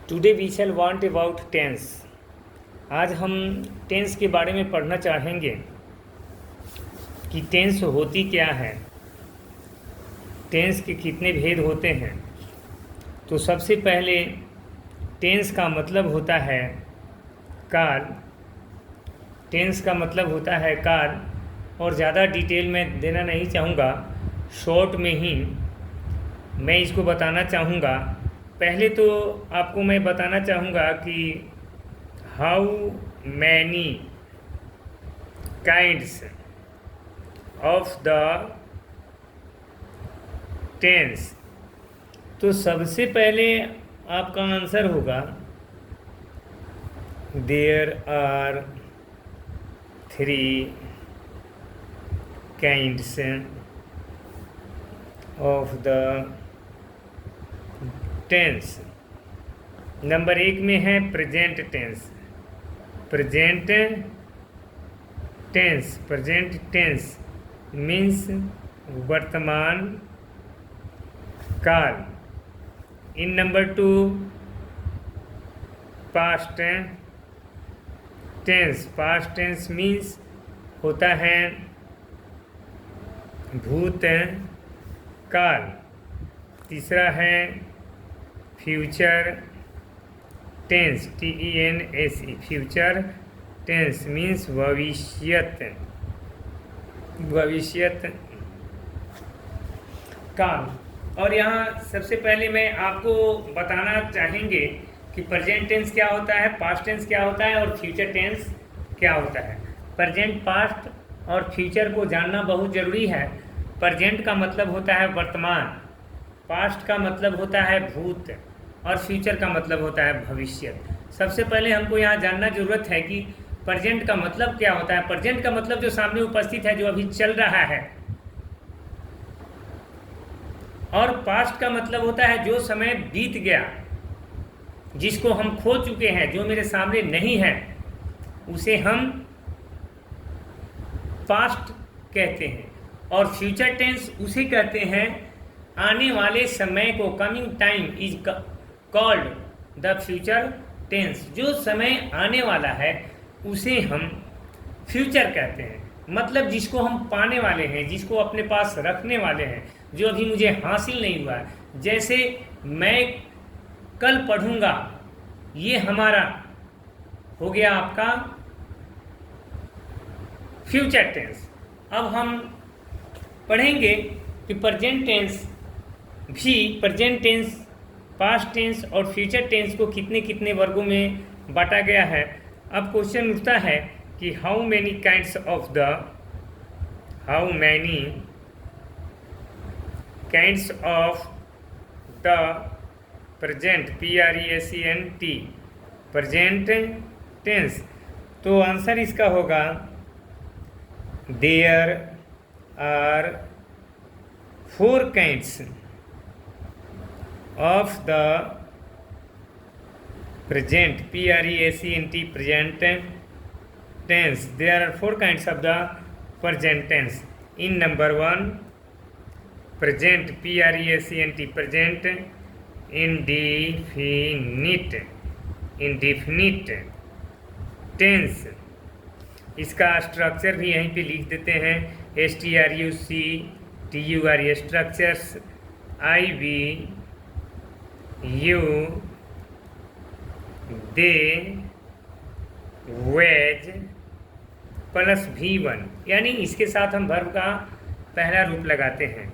Today we shall want about tense. आज हम tense के बारे में पढ़ना चाहेंगे कि टेंस होती क्या है, टेंस के कितने भेद होते हैं। तो सबसे पहले टेंस का मतलब होता है काल। टेंस का मतलब होता है काल, और ज़्यादा डिटेल में देना नहीं चाहूँगा, शॉर्ट में ही मैं इसको बताना चाहूँगा। पहले तो आपको मैं बताना चाहूँगा कि how many kinds of the tense. तो सबसे पहले आपका आंसर होगा there are 3 kinds of the tense. Number 1 में है present tense. Present tense, present tense means वर्तमान काल। In number 2 past tense. Past tense means होता है भूत काल। तीसरा है future tense, TENSE। Future tense means भविष्यत, भविष्यत काल। और यहाँ सबसे पहले मैं आपको बताना चाहेंगे कि प्रेजेंट टेंस क्या होता है, पास्ट टेंस क्या होता है और फ्यूचर टेंस क्या होता है। प्रेजेंट, पास्ट और फ्यूचर को जानना बहुत ज़रूरी है। प्रेजेंट का मतलब होता है वर्तमान, पास्ट का मतलब होता है भूत और फ्यूचर का मतलब होता है भविष्य। सबसे पहले हमको यहाँ जानना ज़रूरत है कि प्रेजेंट का मतलब क्या होता है। प्रेजेंट का मतलब जो सामने उपस्थित है, जो अभी चल रहा है। और पास्ट का मतलब होता है जो समय बीत गया, जिसको हम खो चुके हैं, जो मेरे सामने नहीं है, उसे हम पास्ट कहते हैं। और फ्यूचर टेंस उसे कहते हैं आने वाले समय को, coming time is called the future tense. जो समय आने वाला है उसे हम फ्यूचर कहते हैं। मतलब जिसको हम पाने वाले हैं, जिसको अपने पास रखने वाले हैं, जो अभी मुझे हासिल नहीं हुआ है। जैसे मैं कल पढ़ूंगा, ये हमारा हो गया आपका फ्यूचर टेंस। अब हम पढ़ेंगे कि प्रेजेंट टेंस भी, प्रेजेंट टेंस, पास्ट टेंस और फ्यूचर टेंस को कितने कितने वर्गों में बांटा गया है। अब क्वेश्चन उठता है कि how many kinds of the, how many kinds of the present, PRESENT, present tense. तो आंसर इसका होगा there are 4 kinds of the present, PRESENT, present tense. There are 4 kinds of the present tense. In number 1, present, PRESENT, present indefinite, indefinite tense। इसका structure भी यहीं पे लिख देते हैं, STRUCTURE structures, IB, you, they, वेज प्लस V1, यानी इसके साथ हम वर्ब का पहला रूप लगाते हैं।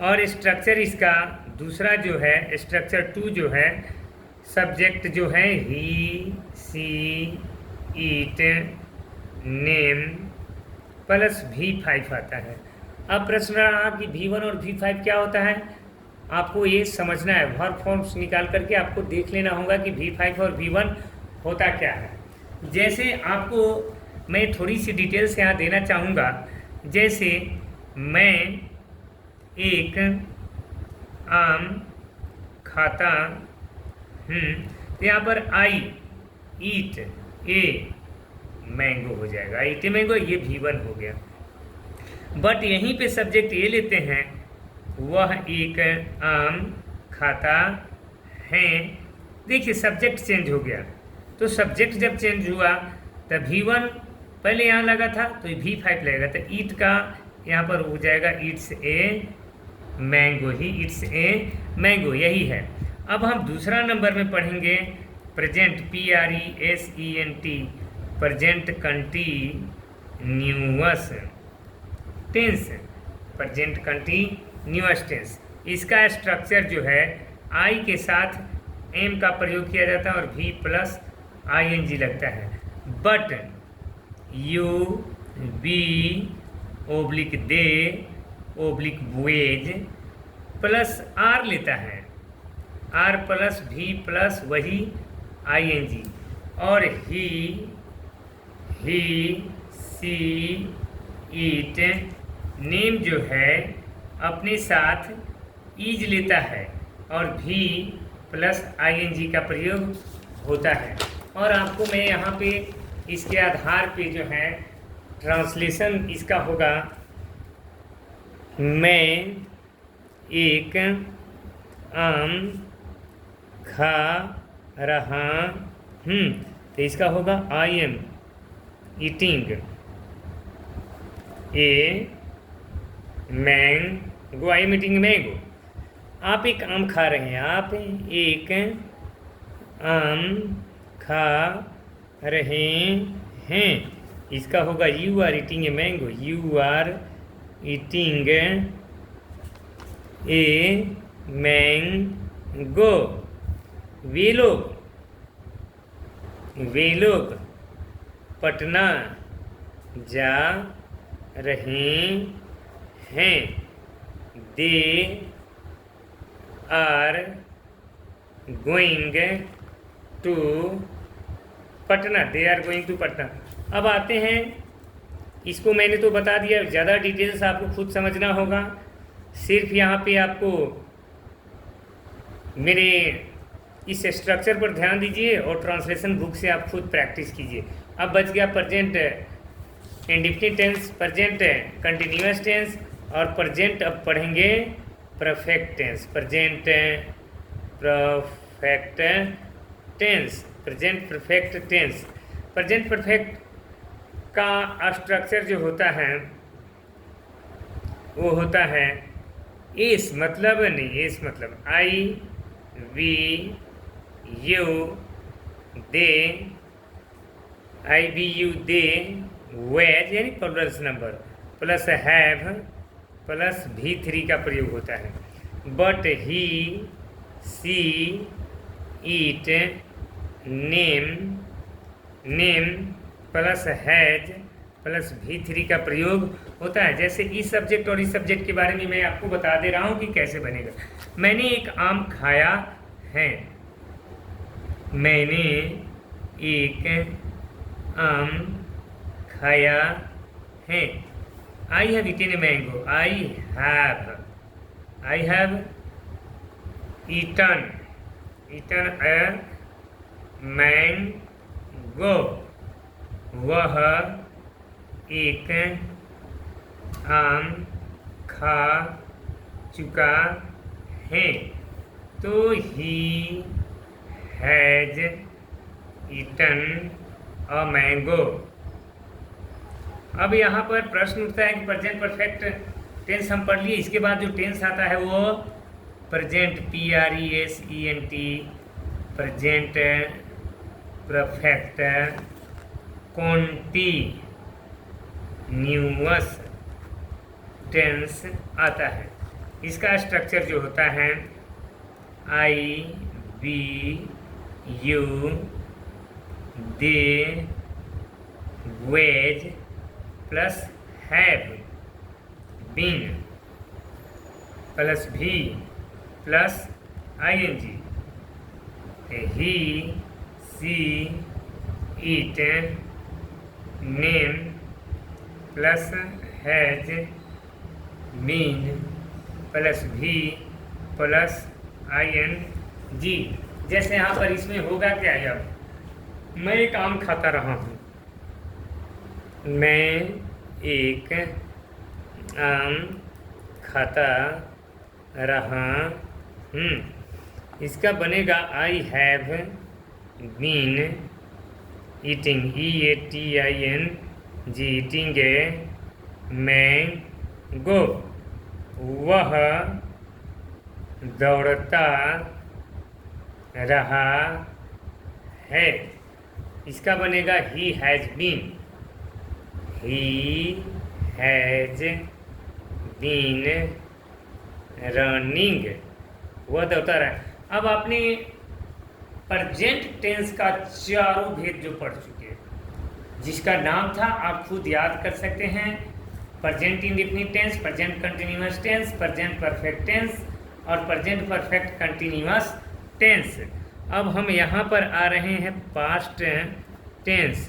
और स्ट्रक्चर इसका दूसरा जो है, स्ट्रक्चर 2 जो है, सब्जेक्ट जो है ही, she, it, name plus V5 आता है। अब प्रश्न रहा कि V1 और V5 क्या होता है, आपको ये समझना है। वर्ब फॉर्म्स निकाल करके आपको देख लेना होगा कि V5 और V1 होता क्या है। जैसे आपको मैं थोड़ी सी डिटेल्स यहाँ देना चाहूँगा। जैसे मैं एक आम खाता हूँ, यहाँ पर आई, ईट, ए मैंगो हो जाएगा। ईट ए मैंगो, ये V1 हो गया। बट यहीं पे सब्जेक्ट ये लेते हैं, वह एक आम खाता हैं, देखिए सब्जेक्ट चेंज हो गया, तो सब्जेक्ट जब चेंज हुआ तब V1 पहले यहाँ लगा था तो V5 लगेगा, तो ईट का यहाँ पर हो जाएगा इट्स ए मैंगो ही, इट्स ए मैंगो, यही है। अब हम दूसरा नंबर में पढ़ेंगे present, PRESENT, present continuous tense, present continuous tense. इसका स्ट्रक्चर जो है आई के साथ एम का प्रयोग किया जाता है और V प्लस ING लगता है। But you be oblique they oblique वेज प्लस आर लेता है, आर प्लस V प्लस वही ING, और ही सी इट नेम जो है अपने साथ ईज लेता है और V प्लस ING का प्रयोग होता है। और आपको मैं यहाँ पे इसके आधार पे जो है ट्रांसलेशन इसका होगा, मैं एक आम खा रहा हूँ, तो इसका होगा I am eating A mango, I am eating mango. आप एक आम खा रहे हैं, आप एक आम खा रहे हैं, इसका होगा you are eating a mango, you are eating a mango. वे लोग पटना जा रहे हैं, they are going to Patna, they are going to Patna. अब आते हैं, इसको मैंने तो बता दिया, ज़्यादा डिटेल्स आपको खुद समझना होगा। सिर्फ यहाँ पे आपको मेरे इस स्ट्रक्चर पर ध्यान दीजिए और ट्रांसलेशन बुक से आप खुद प्रैक्टिस कीजिए। अब बच गया present indefinite tense, present continuous tense और प्रेजेंट अब पढ़ेंगे perfect tense, present perfect tense, present perfect tense. Present perfect का स्ट्रक्चर जो होता है वो होता है एस मतलब नहीं, एस मतलब I we you they, I we you they वेज यानी plus number plus have plus V3 का प्रयोग होता है। But he she it name plus has plus V3 का प्रयोग होता है। जैसे इस सब्जेक्ट और इस सब्जेक्ट के बारे में मैं आपको बता दे रहा हूँ कि कैसे बनेगा। मैंने एक आम खाया है, मैंने एक आम खाया है। I have eaten a mango, I have eaten a mango, वह एक आम खा चुका है। तो he has eaten a mango. अब यहाँ पर प्रश्न उठता है कि प्रेजेंट परफेक्ट टेंस हम पढ़ लिए, इसके बाद जो टेंस आता है वो present PRESENT, present perfect continuous tense आता है। इसका स्ट्रक्चर जो होता है आई बी यू दे वेज plus have been plus V plus ING, he she it name plus has been plus V plus ING। जैसे यहाँ पर इसमें होगा क्या है, अब मैं एक आम खाता रहा हूँ, मैं एक आम खाता रहा हूँ। इसका बनेगा I have been eating, EATING, eating a mango, वह दौड़ता रहा है। इसका बनेगा he has been, he has been running, वह दौड़ता रहा। अब आपने प्रेजेंट टेंस का चारों भेद जो पढ़ चुके हैं, जिसका नाम था आप खुद याद कर सकते हैं, present indefinite tense, present continuous tense, present perfect tense और प्रेजेंट परफेक्ट कंटिन्यूअस टेंस। अब हम यहाँ पर आ रहे हैं पास्ट टेंस।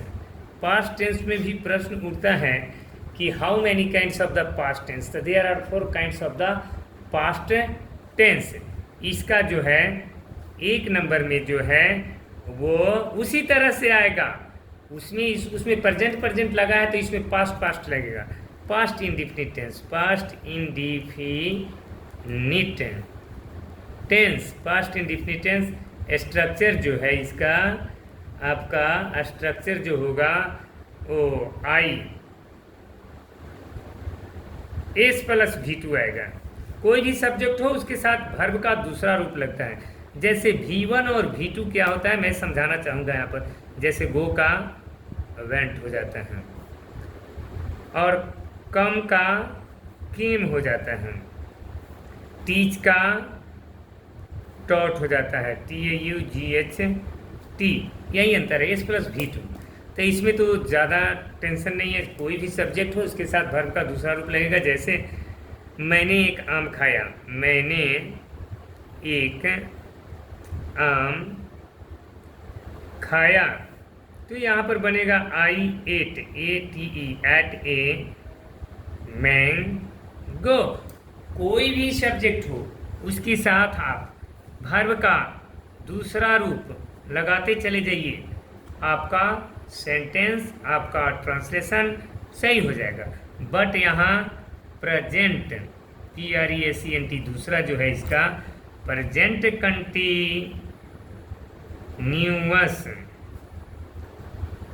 पास्ट टेंस में भी प्रश्न उठता है कि how many kinds of the past tense, तो there are 4 kinds of the past tense. इसका जो है 1 नंबर में जो है वो उसी तरह से आएगा, उसमें प्रेजेंट लगा है तो इसमें पास्ट लगेगा। Past indefinite tense, past indefinite tense, past indefinite tense. Structure जो है इसका, आपका स्ट्रक्चर जो होगा वो आई एस प्लस V2 आएगा। कोई भी सब्जेक्ट हो उसके साथ वर्ब का दूसरा रूप लगता है। जैसे V1 और V2 क्या होता है मैं समझाना चाहूँगा यहाँ पर। जैसे गो का वेंट हो जाता है और कम का केम हो जाता है, टीच का टॉट हो जाता है, TAUGHT, यही अंतर है, S प्लस V2। तो इसमें तो ज़्यादा टेंशन नहीं है, कोई भी सब्जेक्ट हो उसके साथ वर्ब का दूसरा रूप लगेगा। जैसे मैंने एक आम खाया, मैंने एक आम खाया, तो यहाँ पर बनेगा I ate, ATE, ate a mango. कोई भी सब्जेक्ट हो उसके साथ आप वर्ब का दूसरा रूप लगाते चले जाइए, आपका सेंटेंस, आपका ट्रांसलेशन सही हो जाएगा। बट यहाँ प्रेजेंट, PRESENT दूसरा जो है इसका प्रेजेंट कंटिन्यूअस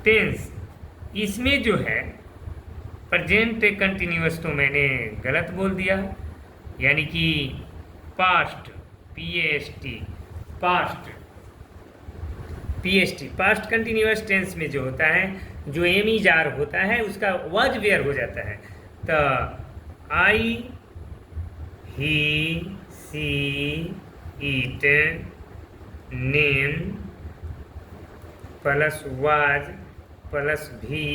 टेंस, इसमें जो है प्रेजेंट कंटिन्यूअस तो मैंने गलत बोल दिया, यानी कि पास्ट, पास्ट कंटिन्यूअस टेंस में जो होता है, जो एम जार होता है उसका वज वेयर हो जाता है। तो I, he, she, it, name plus was plus V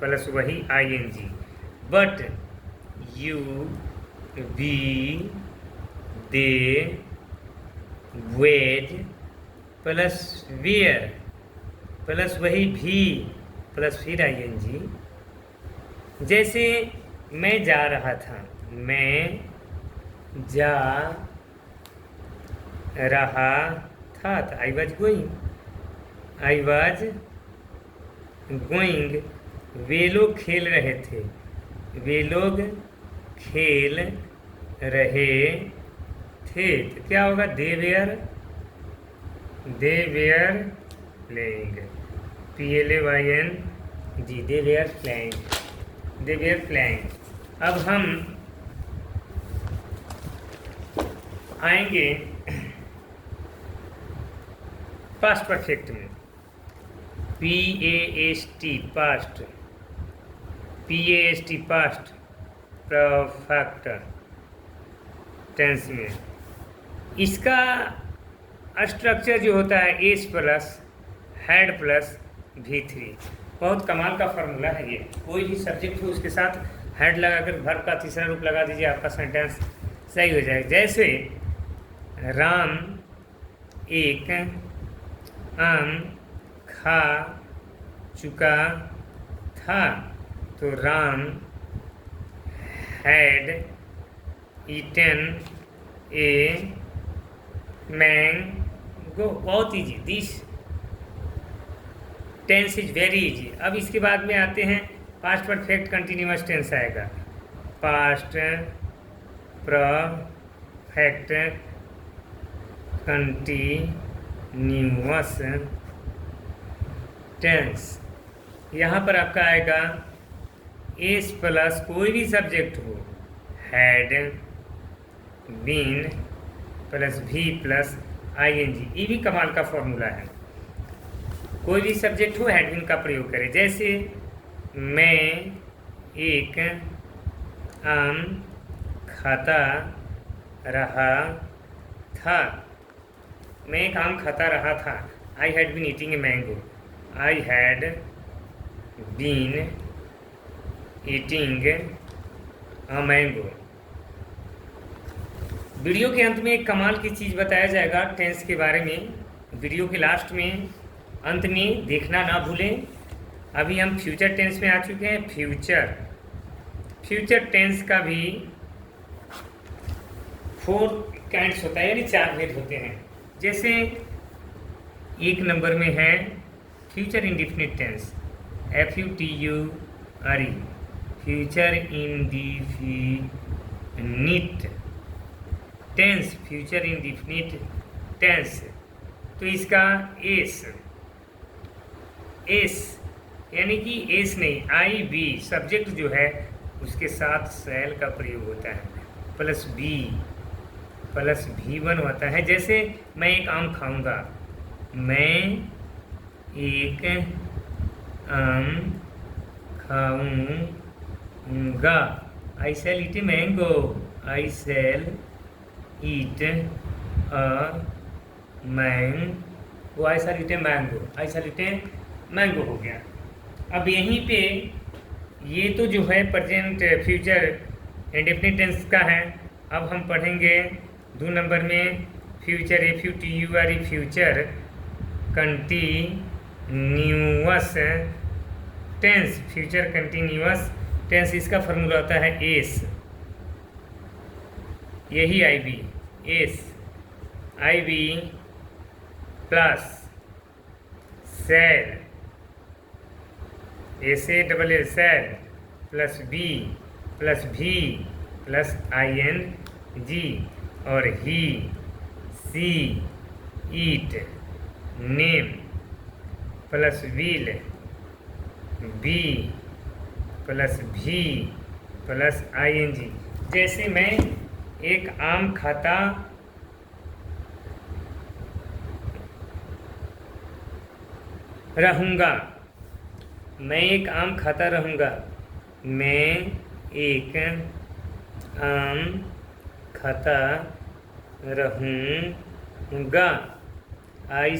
plus वही ING। But you, we, they, वेज प्लस वेयर प्लस वही भी प्लस फिर ING। जैसे मैं जा रहा था, मैं जा रहा था, तो आई वॉज गोइंग। वे लोग खेल रहे थे, वे लोग खेल रहे थे, तो क्या होगा, they were playing, PLAYNG, they were playing. अब हम आएंगे पास्ट परफेक्ट में, PAST पास्ट परफेक्ट टेंस में। इसका स्ट्रक्चर जो होता है S plus had plus V3। बहुत कमाल का फार्मूला है ये। कोई भी सब्जेक्ट हो उसके साथ हैड लगाकर वर्ब का तीसरा रूप लगा दीजिए, आपका सेंटेंस सही हो जाएगा। जैसे राम एक आम खा चुका था, तो Ram had eaten a mango. बहुत easy, this tense is very easy. अब इसके बाद में आते हैं पास्ट परफेक्ट कंटिन्यूअस टेंस आएगा। Past perfect continuous tense. यहाँ पर आपका आएगा एस प्लस कोई भी सब्जेक्ट हो, had been plus V plus ING. ये भी कमाल का फॉर्मूला है। कोई भी सब्जेक्ट हो हैड बीन का प्रयोग करें। जैसे मैं एक आम खाता रहा था, मैं एक आम खाता रहा था। I had been eating a mango, I had been eating a mango. Video के अंत में एक कमाल की चीज़ बताया जाएगा टेंस के बारे में। वीडियो के लास्ट में, अंत में देखना ना भूलें। अभी हम फ्यूचर टेंस में आ चुके हैं। फ्यूचर टेंस का भी 4 काइंड्स होता है, यानी 4 भेद होते हैं। जैसे 1 नंबर में है future indefinite tense, FUTURE, future indefinite tense, future indefinite tense. तो इसका एस यानी कि एस नहीं, IB सब्जेक्ट जो है उसके साथ शैल का प्रयोग होता है, प्लस V1 होता है। जैसे मैं एक आम खाऊंगा, मैं एक आम खाऊंगा। I shall eat a mango, I shall eat a mango, I shall eat a mango, I shall eat a mango हो गया। अब यहीं पे ये तो जो है प्रेजेंट फ्यूचर इंडेफिनिट टेंस का है। अब हम पढ़ेंगे 2 नंबर में future, FUTURE, future continuous tense, future continuous tense. इसका फॉर्मूला होता है एस, यही IB, S IB plus shall, SALL shall plus B plus V plus ING और he she it name plus will be plus V plus ING। जैसे मैं एक आम खाता रहूँगा, मैं एक आम खाता रहूँगा, मैं एक आम खाता रहूँगा। I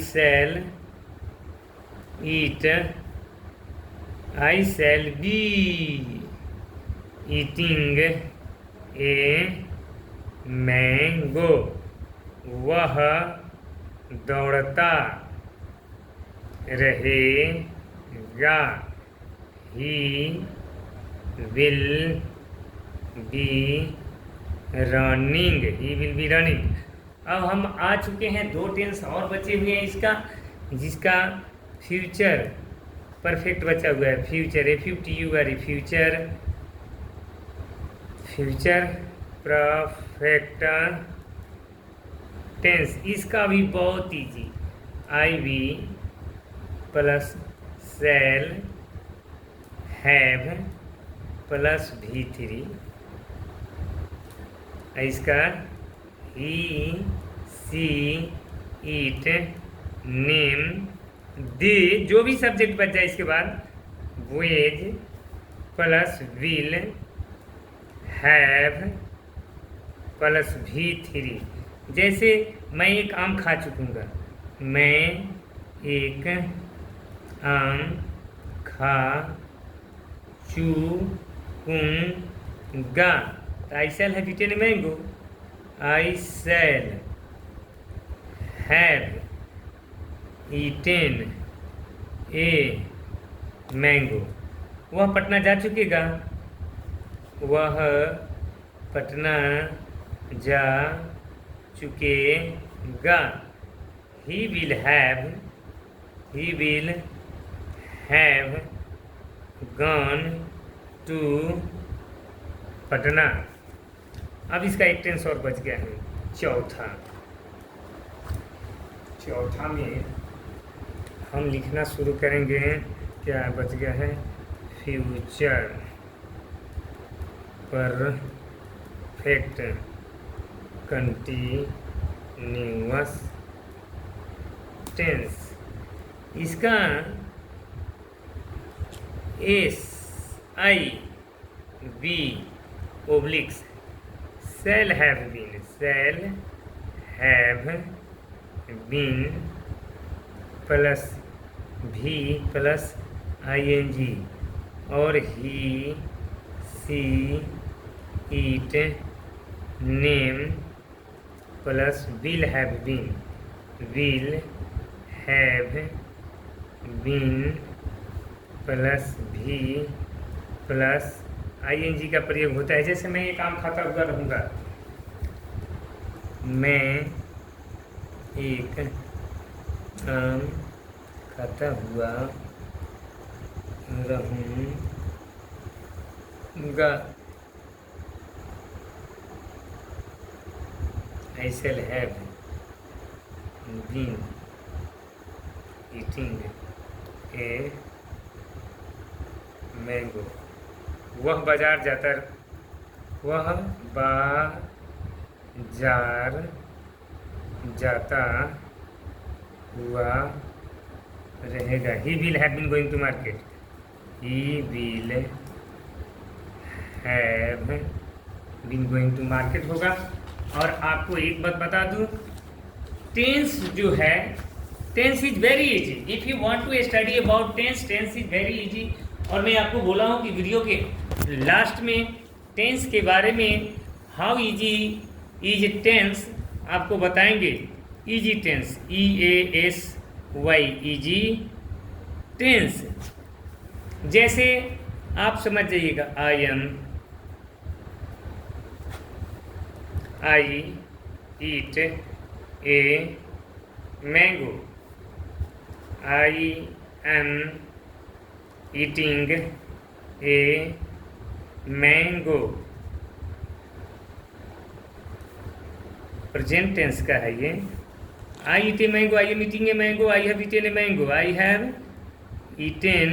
shall be eating a mango. वह दौड़ता रहेगा। ही विल बी रनिंग, अब हम आ चुके हैं 2 टेंस और बचे हुए हैं इसका, जिसका फ्यूचर परफेक्ट बचा हुआ है। Future FUTURE, future perfect tense. इसका भी बहुत easy, IB plus shall have plus V3। इसका ही सी ईट नेम दे, जो भी सब्जेक्ट बच जाए इसके बाद, वेज plus will have plus V3। जैसे मैं एक आम खा चुकूँगा, मैं एक आम खा चूकूँगा। I shall have eaten a mango, I shall have eaten a mango. वह पटना जा चुकेगा, वह पटना जा चुकेगा। He will have gone to Patna. अब इसका एक टेंस और बच गया है, चौथा। चौथा में हम लिखना शुरू करेंगे। क्या बच गया है? Future perfect continuous tense. इसका SIV obliques shall have been plus V plus ING और he she it name plus will have been plus V plus ING का प्रयोग होता है। जैसे मैं एक आम खाता हुआ रहूँगा, मैं एक आम खाता हुआ रहूँगा। I shall have been eating a mango। वह बाजार जाता हुआ रहेगा। He will have been going to market। He will have been going to market होगा। और आपको एक बात बता दूं, टेंस जो है, tense is very easy. If you want to study about tense, tense is very easy. और मैं आपको बोला हूं कि वीडियो के लास्ट में टेंस के बारे में हाउ इजी इज टेंस आपको बताएंगे। Easy tense, EASY easy tense. जैसे आप समझ जाइएगा, I eat a mango। I am eating a mango। Present tense का है ये। I eat a mango, I am eating a mango, I have eaten a mango, I have eaten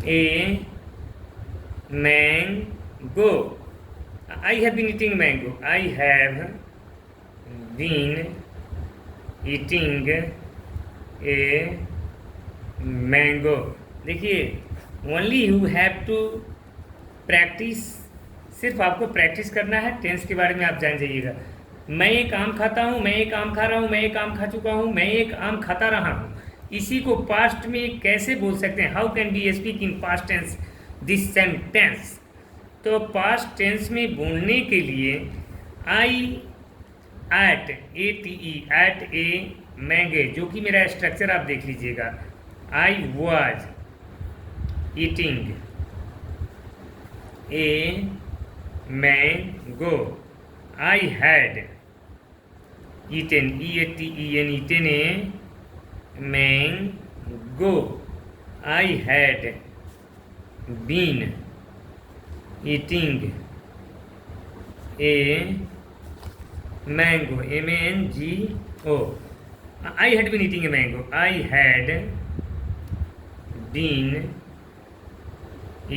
a mango। I have been eating mango, I have been eating a mango। देखिए, only you have to practise, सिर्फ आपको practice करना है। Tense के बारे में आप जान जाइएगा। मैं एक आम खाता हूँ, मैं एक आम खा रहा हूँ, मैं एक आम खा चुका हूँ, मैं एक आम खाता रहा हूँ। इसी को पास्ट में कैसे बोल सकते हैं? How can be speak in past tense this sentence? तो पास्ट टेंस में बोलने के लिए आई एट ए मैंगे, जो कि मेरा स्ट्रक्चर आप देख लीजिएगा। I was eating a mango, I had eaten eaten a mango, I had been eating a mango, MANGO। I had been eating a mango, I had been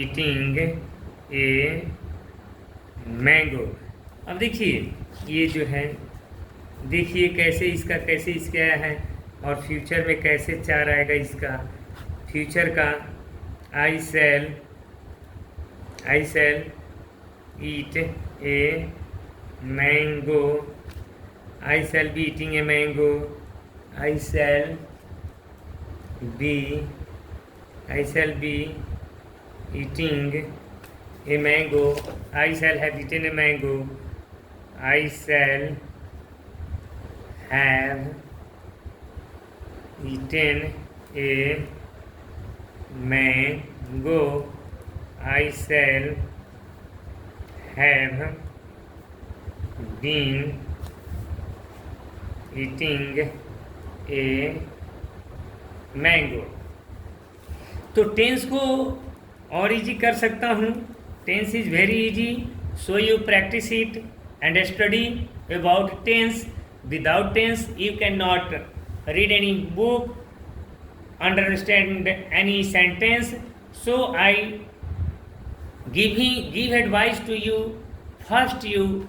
eating a mango। अब देखिए ये जो है, देखिए कैसे इसका है, और फ्यूचर में कैसे चार आएगा इसका। फ्यूचर का I shall eat a mango, I shall be eating a mango, I shall be eating a mango, I shall have eaten a mango, I shall have eaten a mango, I shall have been eating a mango। तो tense को और easy कर सकता हूँ। Tense is very easy, so you practise it and study about tense. without tense you cannot read any book, understand any sentence. So I give advice to you. First you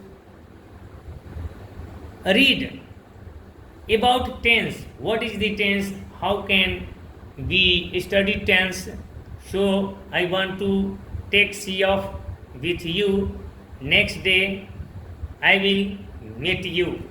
read about tense. What is the tense? How can we study tense? So I want to take C off with you. Next day I will meet you.